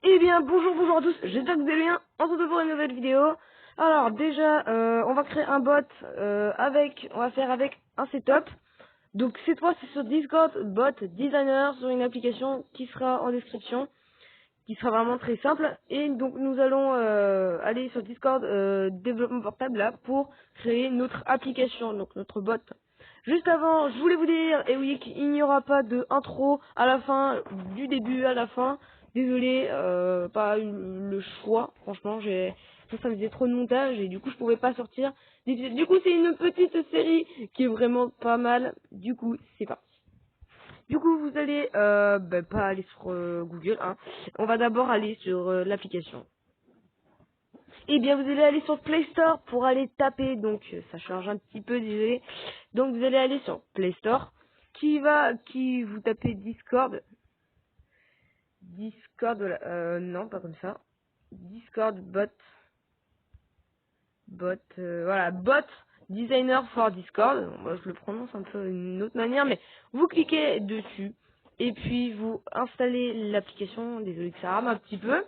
Eh bien, bonjour à tous, j'espère que vous allez bien. On se retrouve pour une nouvelle vidéo. Alors, déjà, on va créer un bot on va faire avec un setup. Donc, cette fois, c'est sur Discord, bot designer, sur une application qui sera en description, qui sera vraiment très simple. Et donc, nous allons aller sur Discord, développement portable, là, pour créer notre application, donc notre bot. Juste avant, je voulais vous dire, et oui, qu'il n'y aura pas de intro à la fin, du début à la fin. Désolé, pas eu le choix. Franchement, ça me faisait trop de montage et du coup, je pouvais pas sortir. Du coup, c'est une petite série qui est vraiment pas mal. Du coup, c'est parti. Du coup, vous allez, pas aller sur Google, hein. On va d'abord aller sur l'application. Eh bien, vous allez aller sur Play Store pour aller taper, donc ça change un petit peu, désolé. Donc vous allez aller sur Play Store, qui vous tapez Discord, voilà, non pas comme ça, Discord voilà, bot designer for Discord. Bon, moi, je le prononce un peu d'une autre manière, mais vous cliquez dessus et puis vous installez l'application. Désolé que ça rame un petit peu.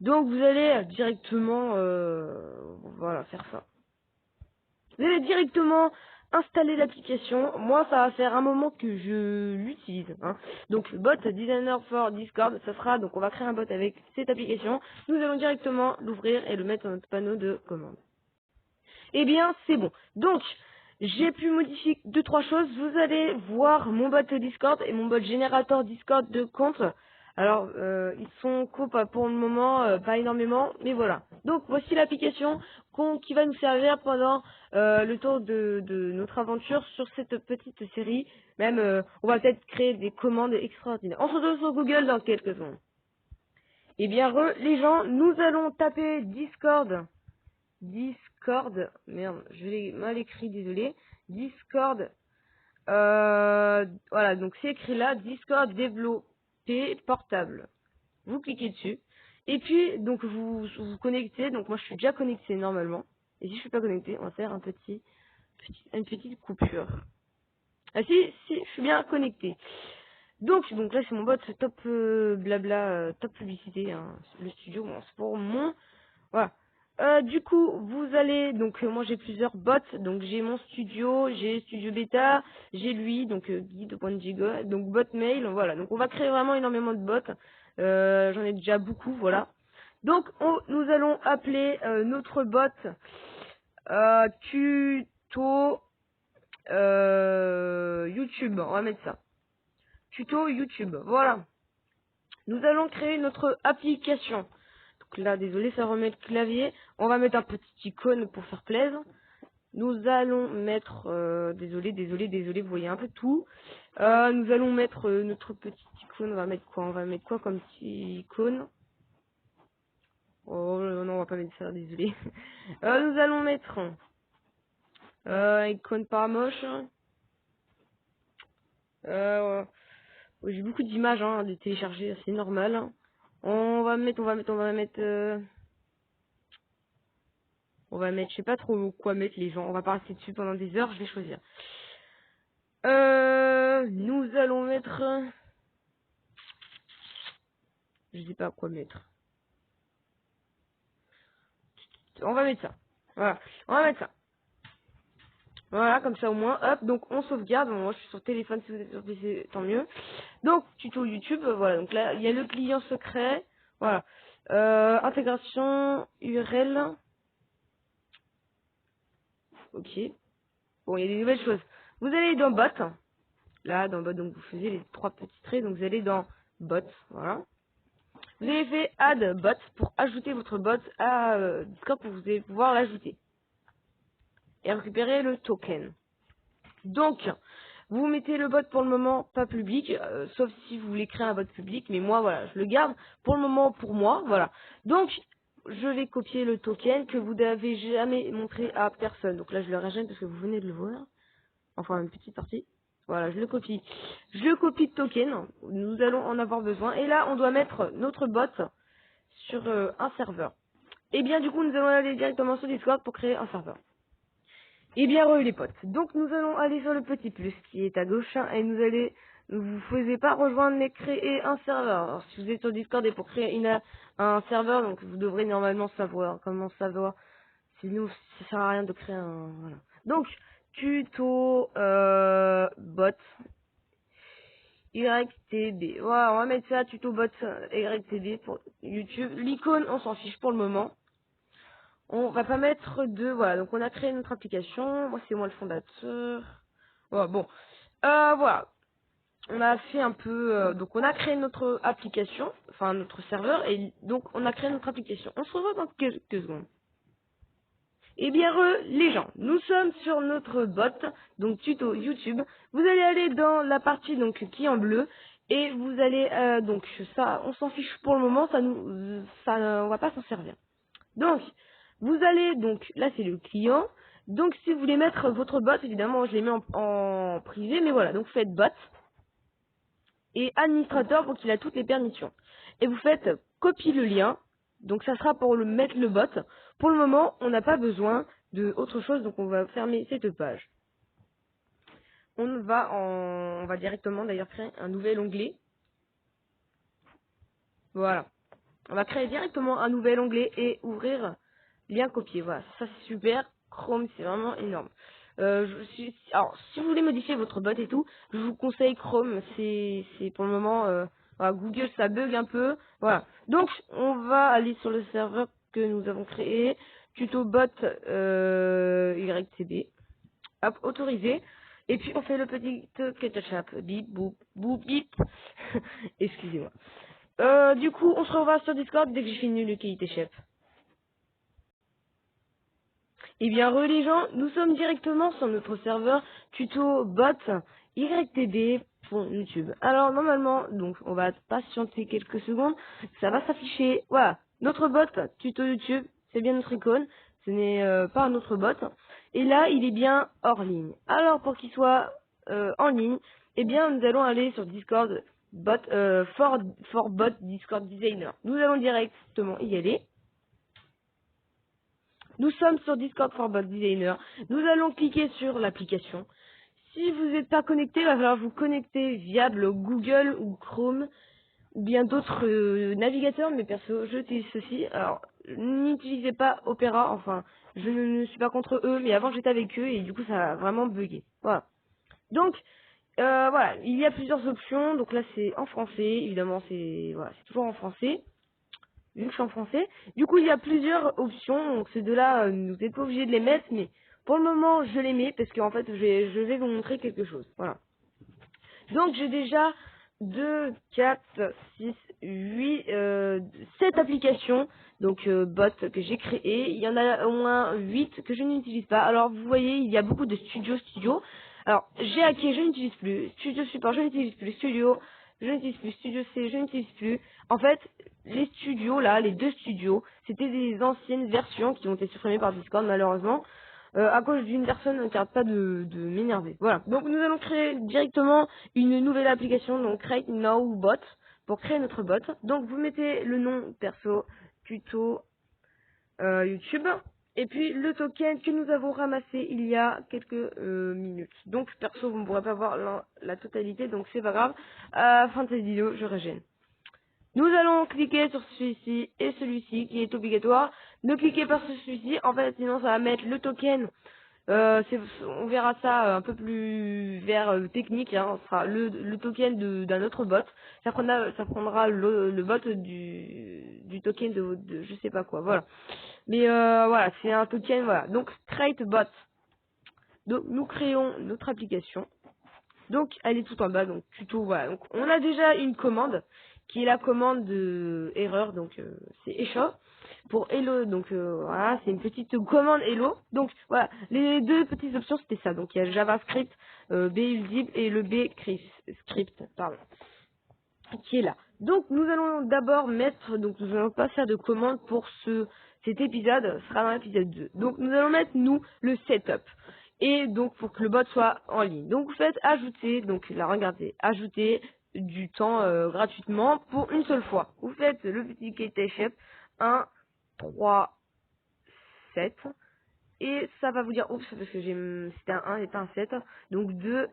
Donc vous allez directement, voilà, faire ça. Vous allez directement installer l'application. Moi, ça va faire un moment que je l'utilise, hein. Donc, bot designer for Discord, ça sera, donc on va créer un bot avec cette application. Nous allons directement l'ouvrir et le mettre dans notre panneau de commande. Eh bien, c'est bon. Donc, j'ai pu modifier deux, trois choses. Vous allez voir mon bot Discord et mon bot générateur Discord de compte. Alors, ils sont pas pour le moment, pas énormément, mais voilà. Donc, voici l'application qui va nous servir pendant le tour de notre aventure sur cette petite série. Même, on va peut-être créer des commandes extraordinaires. On se retrouve sur Google dans quelques secondes. Eh bien, les gens, nous allons taper Discord, merde, je l'ai mal écrit, désolé. Discord, voilà, donc c'est écrit là, Discord développé portable. Vous cliquez dessus. Et puis, donc vous connectez, donc moi je suis déjà connecté normalement. Et si je suis pas connecté, on va faire une petite coupure. Ah si, je suis bien connecté. Donc là c'est mon bot top blabla, top publicité, hein, le studio, bon, c'est pour mon voilà. Du coup, vous allez, donc moi j'ai plusieurs bots, donc j'ai mon studio, j'ai Studio Beta, j'ai lui, donc guide.giga, donc bot mail, voilà. Donc on va créer vraiment énormément de bots, j'en ai déjà beaucoup, voilà. Donc nous allons appeler notre bot tuto YouTube, on va mettre ça. Tuto YouTube, voilà. Nous allons créer notre application. Donc là, désolé, ça remet le clavier. On va mettre un petit icône pour faire plaisir. Nous allons mettre, désolé, vous voyez un peu tout. Nous allons mettre notre petite icône. On va mettre quoi comme petit icône? Oh non, on va pas mettre ça, désolé. Nous allons mettre icône pas moche. J'ai beaucoup d'images hein, de télécharger, c'est normal. On va mettre, je sais pas trop quoi mettre les gens. On va pas rester dessus pendant des heures, je vais choisir. Nous allons mettre... Je sais pas quoi mettre. On va mettre ça. Voilà, on va mettre ça. Voilà, comme ça au moins, hop, donc on sauvegarde. Bon, moi je suis sur téléphone, si vous êtes sur PC, tant mieux. Donc, tuto YouTube, voilà, donc là, il y a le client secret. Voilà. Intégration, URL. Ok. Bon, il y a des nouvelles choses. Vous allez dans bot. Là, dans bot, donc vous faisiez les trois petits traits, donc vous allez dans bot, voilà. Vous avez fait add bot pour ajouter votre bot à Discord pour vous allez pouvoir l'ajouter et récupérer le token. Donc, vous mettez le bot pour le moment pas public, sauf si vous voulez créer un bot public, mais moi voilà, je le garde pour le moment pour moi, voilà. Donc, je vais copier le token que vous n'avez jamais montré à personne. Donc là, je le rajoute parce que vous venez de le voir. Enfin, une petite partie. Voilà, je le copie. Je le copie de token. Nous allons en avoir besoin. Et là, on doit mettre notre bot sur un serveur. Et bien, du coup, nous allons aller directement sur Discord pour créer un serveur. Et bien, les potes. Donc, nous allons aller sur le petit plus qui est à gauche hein, et vous ne pouvez pas rejoindre mais créer un serveur. Alors, si vous êtes sur Discord et pour créer un serveur, donc vous devrez normalement savoir comment savoir. Sinon, ça sert à rien de créer un... Voilà. Donc, tuto bot YTB. Voilà, on va mettre ça, tuto bot YTB pour YouTube. L'icône, on s'en fiche pour le moment. On va pas mettre de... Voilà, donc on a créé notre application. Moi, c'est moi le fondateur. Voilà, bon. Voilà. On a fait un peu... donc on a créé notre application, enfin notre serveur, et donc on a créé notre application. On se revoit dans quelques secondes. Eh bien les gens, nous sommes sur notre bot, donc tuto YouTube. Vous allez aller dans la partie donc qui est en bleu, et vous allez donc ça, on s'en fiche pour le moment, on va pas s'en servir. Donc vous allez donc là c'est le client. Donc si vous voulez mettre votre bot, évidemment je l'ai mis en privé, mais voilà, donc vous faites bot et administrateur pour qu'il a toutes les permissions. Et vous faites copier le lien, donc ça sera pour mettre le bot. Pour le moment, on n'a pas besoin de autre chose, donc on va fermer cette page. On va directement d'ailleurs créer un nouvel onglet. Voilà. On va créer directement un nouvel onglet et ouvrir lien copier. Voilà, ça c'est super. Chrome, c'est vraiment énorme. Alors, si vous voulez modifier votre bot et tout, je vous conseille Chrome. C'est pour le moment, voilà, Google ça bug un peu. Voilà. Donc, on va aller sur le serveur que nous avons créé, tuto bot YTB. Hop, autorisé. Et puis on fait le petit ketchup. Bip, boop, boop, bip. Excusez-moi. Du coup, on se revoit sur Discord dès que j'ai fini le qualité chef. Eh bien, les gens, nous sommes directement sur notre serveur tuto bot YTB pour YouTube. Alors, normalement, donc, on va patienter quelques secondes. Ça va s'afficher. Voilà. Notre bot tuto YouTube, c'est bien notre icône. Ce n'est pas un autre bot. Et là, il est bien hors ligne. Alors, pour qu'il soit en ligne, eh bien, nous allons aller sur Discord bot, for bot Discord designer. Nous allons directement y aller. Nous sommes sur Discord for Bot Designer. Nous allons cliquer sur l'application. Si vous n'êtes pas connecté, il va falloir vous connecter via le Google ou Chrome ou bien d'autres navigateurs, mais perso, j'utilise ceci. Alors, n'utilisez pas Opera, enfin, je ne suis pas contre eux, mais avant j'étais avec eux et du coup ça a vraiment bugué. Voilà. Donc, voilà, il y a plusieurs options. Donc là c'est en français, évidemment c'est voilà, c'est toujours en français. Vu que je suis en français. Du coup, il y a plusieurs options. Donc ces deux-là, vous n'êtes pas obligé de les mettre, mais pour le moment, je les mets parce qu'en fait, je vais vous montrer quelque chose. Voilà. Donc j'ai déjà 2, 4, 6, 8, 7 applications. Donc bots que j'ai créées. Il y en a au moins 8 que je n'utilise pas. Alors vous voyez, il y a beaucoup de studio. Alors j'ai hacké, je n'utilise plus. Studio support, je n'utilise plus. Studio, je n'utilise plus. Studio C, je n'utilise plus. En fait, les studios là, les deux studios, c'était des anciennes versions qui ont été supprimées par Discord malheureusement. À cause d'une personne qui n'arrête pas de m'énerver. Voilà. Donc nous allons créer directement une nouvelle application, donc Create Now Bot, pour créer notre bot. Donc vous mettez le nom perso, tuto YouTube, et puis le token que nous avons ramassé il y a quelques minutes. Donc perso, vous ne pourrez pas voir la totalité, donc c'est pas grave. À la fin de cette vidéo, je régène. Nous allons cliquer sur celui-ci et celui-ci qui est obligatoire. Ne cliquez pas sur celui-ci, en fait sinon ça va mettre le token. On verra ça un peu plus vers technique, hein. Ce sera le token d'un autre bot. Ça prendra le bot du token de je sais pas quoi. Voilà. Mais voilà, c'est un token, voilà. Donc create bot. Donc nous créons notre application. Donc elle est tout en bas, donc tuto, voilà. Donc on a déjà une commande qui est la commande de erreur, donc c'est echo pour hello, donc voilà, c'est une petite commande hello. Donc voilà, les deux petites options c'était ça. Donc il y a JavaScript, Build et le B script, pardon, qui est là. Donc nous allons d'abord mettre, donc nous allons pas faire de commande pour cet épisode, ce sera dans l'épisode 2. Donc nous allons mettre nous le setup. Et donc pour que le bot soit en ligne. Donc vous faites ajouter, donc là regardez, ajouter du temps gratuitement pour une seule fois. Vous faites le petit KTShep 1, 3, 7. Et ça va vous dire, oups, parce que c'était un 1 et pas un 7. Donc 2,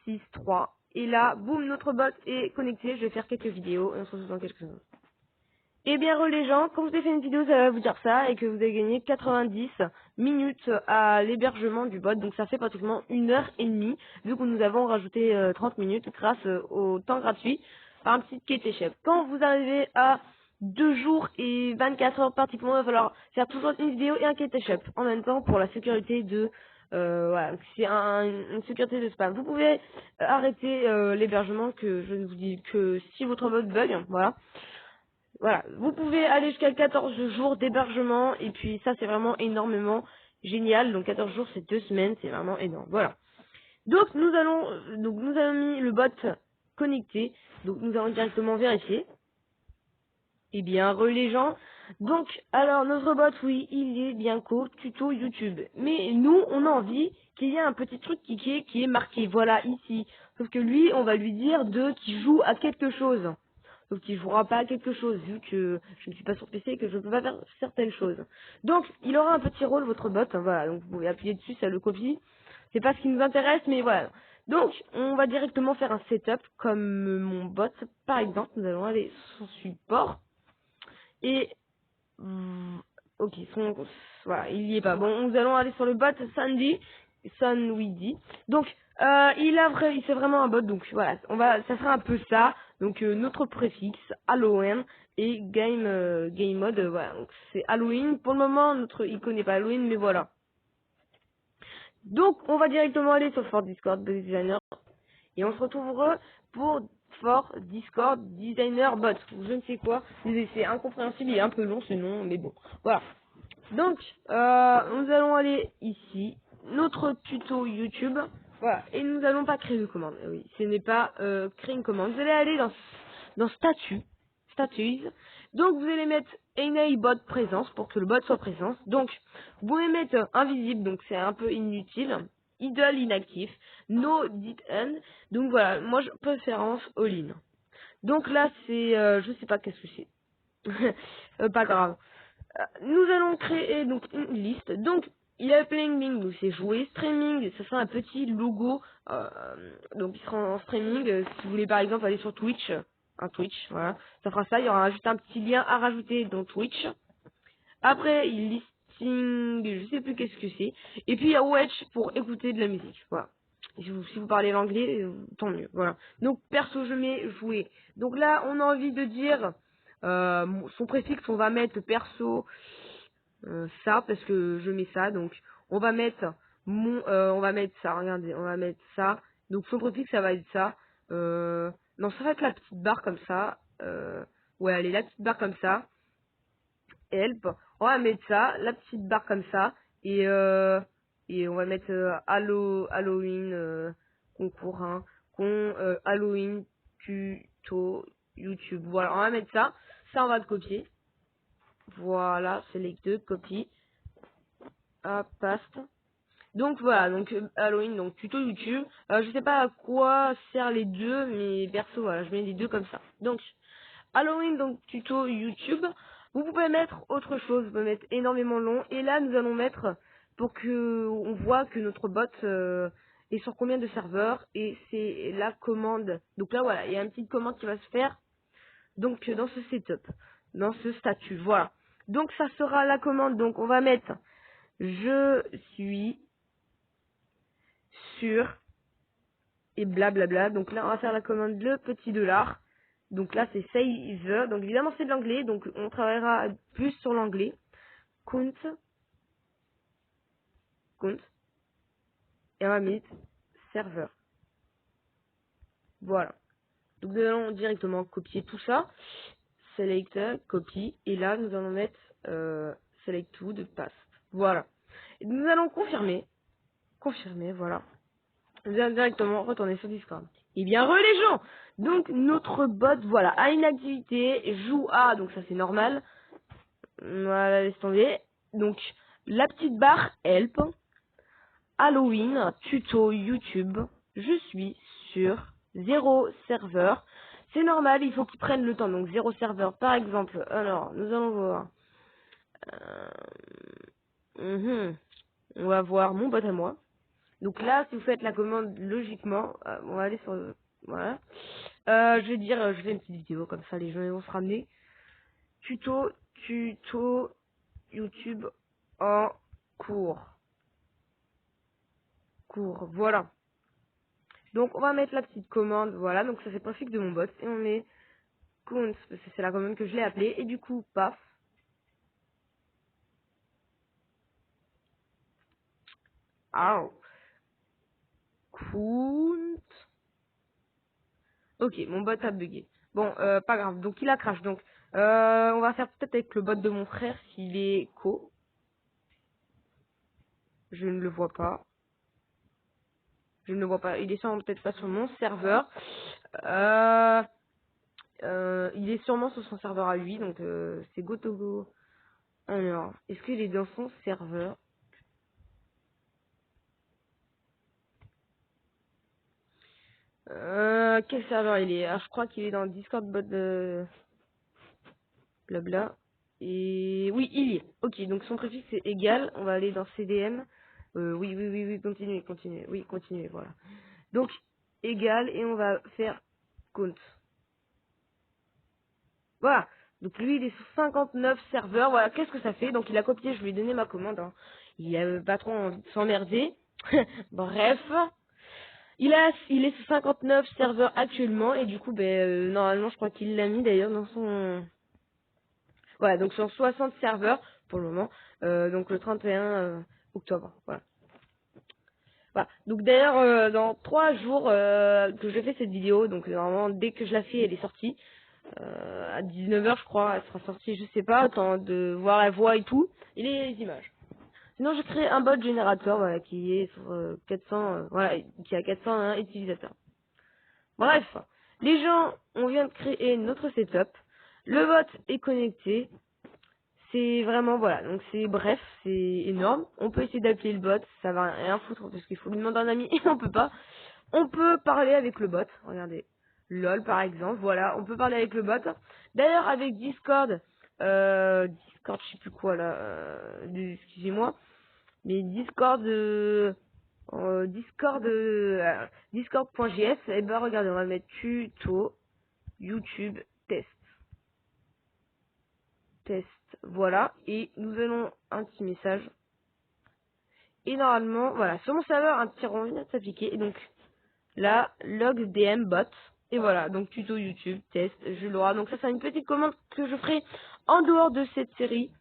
6, 3, Et là, boum, notre bot est connecté. Je vais faire quelques vidéos et on se retrouve dans quelques secondes. Eh bien, les gens, quand vous avez fait une vidéo, ça va vous dire ça, et que vous avez gagné 90 minutes à l'hébergement du bot, donc ça fait pratiquement 1h30, vu que nous avons rajouté 30 minutes grâce au temps gratuit par un petit quête chef. Quand vous arrivez à 2 jours et 24 heures pratiquement, il va falloir faire toujours une vidéo et un quête chef en même temps pour la sécurité de... voilà, c'est une sécurité de spam. Vous pouvez arrêter l'hébergement, que je ne vous dis que si votre bot bug, voilà. Voilà, vous pouvez aller jusqu'à 14 jours d'hébergement et puis ça c'est vraiment énormément génial. Donc 14 jours c'est 2 semaines, c'est vraiment énorme. Voilà. Donc nous avons mis le bot connecté. Donc nous allons directement vérifier. Eh bien, les gens. Donc, alors notre bot, oui, il est bien tuto YouTube. Mais nous, on a envie qu'il y ait un petit truc qui est marqué. Voilà, ici. Sauf que lui, on va lui dire qu'il joue à quelque chose. Donc il jouera pas à quelque chose, vu que je ne suis pas sur PC et que je ne peux pas faire certaines choses. Donc, il aura un petit rôle, votre bot. Voilà, donc vous pouvez appuyer dessus, ça le copie. C'est pas ce qui nous intéresse, mais voilà. Donc, on va directement faire un setup comme mon bot. Par exemple, nous allons aller sur support. Et ok, voilà, il y est pas. Bon, nous allons aller sur le bot Sunweedy. Donc, c'est vraiment un bot. Donc voilà, ça sera un peu ça. Donc notre préfixe Halloween et game mode. Voilà, donc c'est Halloween. Pour le moment, il connaît pas Halloween, mais voilà. Donc, on va directement aller sur Fort Discord Designer et on se retrouvera pour Fort Discord Designer Bot, ou je ne sais quoi. C'est incompréhensible, il est un peu long ce nom, mais bon. Voilà. Donc, nous allons aller ici, notre tuto YouTube. Voilà. Et nous allons pas créer de commande. Oui, ce n'est pas créer une commande. Vous allez aller dans Statues. Donc, vous allez mettre Enable Bot Présence pour que le bot soit présence. Donc, vous pouvez mettre invisible, donc c'est un peu inutile. Idle inactif. No dit end. Donc voilà, moi je préférence all-in. Donc là c'est, je sais pas qu'est-ce que c'est. Pas grave. Nous allons créer donc une liste. Donc il y a playing, donc c'est jouer, streaming, ce sera un petit logo. Donc il sera en streaming. Si vous voulez par exemple aller sur Twitch, un Twitch, voilà, ça fera ça. Il y aura juste un petit lien à rajouter dans Twitch. Après listing, je sais plus qu'est-ce que c'est. Et puis il y a Watch pour écouter de la musique. Voilà. Et si vous parlez l'anglais, tant mieux. Voilà. Donc perso je mets jouer. Donc là on a envie de dire son préfixe, on va mettre perso ça parce que je mets ça. Donc on va mettre on va mettre ça. Regardez, on va mettre ça. Donc son préfixe ça va être ça. Non, ça va être la petite barre comme ça. Ouais, allez, la petite barre comme ça. Help. On va mettre ça, la petite barre comme ça. Et on va mettre Halloween concours, hein, Halloween tuto YouTube. Voilà, on va mettre ça. Ça, on va le copier. Voilà, select 2, copie. Hop, paste. Donc voilà, donc Halloween, donc tuto YouTube. Je sais pas à quoi servent les deux, mais perso, voilà, je mets les deux comme ça. Donc, Halloween, donc tuto YouTube. Vous pouvez mettre autre chose, vous pouvez mettre énormément long. Et là, nous allons mettre pour que on voit que notre bot est sur combien de serveurs. Et c'est la commande. Donc là, voilà, il y a une petite commande qui va se faire. Donc dans ce setup, dans ce statut, voilà. Donc ça sera la commande. Donc on va mettre je suis sur et blablabla. Donc là, on va faire la commande le petit $. Donc là, c'est save. Donc évidemment, c'est de l'anglais. Donc on travaillera plus sur l'anglais. Count. Et on va mettre serveur. Voilà. Donc nous allons directement copier tout ça. Select, copie. Et là, nous allons mettre select to de paste. Voilà. Et nous allons confirmer. Confirmer, voilà. Nous allons directement retourner sur Discord. Et bien les gens, donc notre bot, voilà, a une activité, joue à, donc ça c'est normal. Voilà, laisse tomber. Donc la petite barre help, Halloween, tuto YouTube, je suis sur 0 serveur. C'est normal, il faut qu'ils prennent le temps. Donc 0 serveur, par exemple. Alors, nous allons voir. On va voir mon bot à moi. Donc là, si vous faites la commande logiquement, on va aller sur Voilà. Je vais dire, je fais une petite vidéo comme ça, les gens ils vont se ramener. Tuto YouTube en cours. Voilà. Donc on va mettre la petite commande, voilà, donc ça fait profil de mon bot, et on met count, parce que c'est la commande que je l'ai appelée, et du coup, paf. Ah, count. Ok, mon bot a bugué. Bon, pas grave, donc il a crash, donc on va faire peut-être avec le bot de mon frère, s'il est co. Je ne le vois pas. Je ne le vois pas. Il est sûrement peut-être pas sur mon serveur. Euh, il est sûrement sur son serveur à lui, donc c'est GoToGo. Alors, est-ce qu'il est dans son serveur? Quel serveur il est? Ah, je crois qu'il est dans le Discord bot de blabla. Et oui, il y est. Ok, donc son préfixe c'est égal. On va aller dans CDM. Oui, continuez. Oui, continuez, voilà. Donc, égal, et on va faire count. Voilà. Donc lui, il est sur 59 serveurs. Voilà, qu'est-ce que ça fait? Donc il a copié, je lui ai donné ma commande. Hein. Il a pas trop envie de s'emmerder. Bref. Il est sur 59 serveurs actuellement, et du coup, normalement, je crois qu'il l'a mis d'ailleurs dans son... Voilà, donc sur 60 serveurs pour le moment, donc le 31 octobre. Voilà. Voilà. Donc d'ailleurs, dans 3 jours que je fais cette vidéo, donc normalement, dès que je la fais, elle est sortie. À 19h, je crois, elle sera sortie, je sais pas, temps de voir la voix et tout, et les images. Sinon, j'ai créé un bot générateur, voilà, qui est sur 400, voilà, qui a 401 utilisateurs. Bref, les gens, on vient de créer notre setup. Le bot est connecté. C'est vraiment, voilà, donc c'est bref, c'est énorme. On peut essayer d'appeler le bot, ça va rien foutre parce qu'il faut lui demander un ami et on peut pas. On peut parler avec le bot, regardez. LOL par exemple, voilà, on peut parler avec le bot. D'ailleurs avec Discord, Discord je sais plus quoi là, excusez-moi, mais Discord, Discord.js, et ben regardez, on va mettre tuto YouTube test, voilà, et nous allons un petit message, et normalement, voilà, sur mon serveur, un petit rond vient de s'appliquer, et donc là, log DM bot, et voilà, donc tuto YouTube test, je l'aurai, donc ça c'est une petite commande que je ferai en dehors de cette série,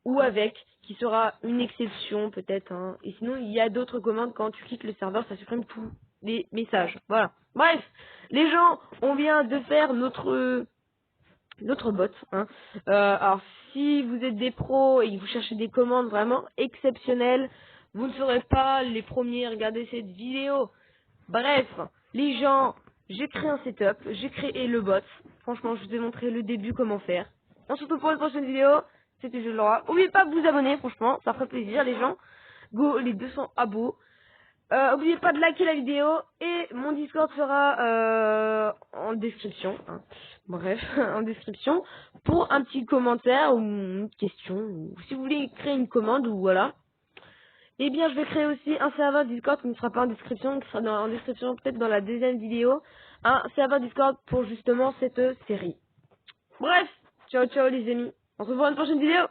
ou avec, qui sera une exception peut-être, hein. Et sinon il y a d'autres commandes, quand tu quittes le serveur, ça supprime tous les messages, voilà. Bref, les gens, on vient de faire notre bot, hein. Alors si vous êtes des pros et que vous cherchez des commandes vraiment exceptionnelles, vous ne serez pas les premiers à regarder cette vidéo. Bref, les gens, j'ai créé un setup, j'ai créé le bot. Franchement, je vous ai montré le début comment faire. On se retrouve pour une prochaine vidéo. C'était Jules Leroy. N'oubliez pas de vous abonner, franchement, ça ferait plaisir les gens. Go les 200 abos. N'oubliez pas de liker la vidéo et mon Discord sera en description. Hein. Bref, en description pour un petit commentaire ou une question. Ou si vous voulez créer une commande ou voilà. Eh bien, je vais créer aussi un serveur Discord qui ne sera pas en description, qui sera en description peut-être dans la deuxième vidéo. Un serveur Discord pour justement cette série. Bref, ciao ciao les amis. On se revoit dans une prochaine vidéo.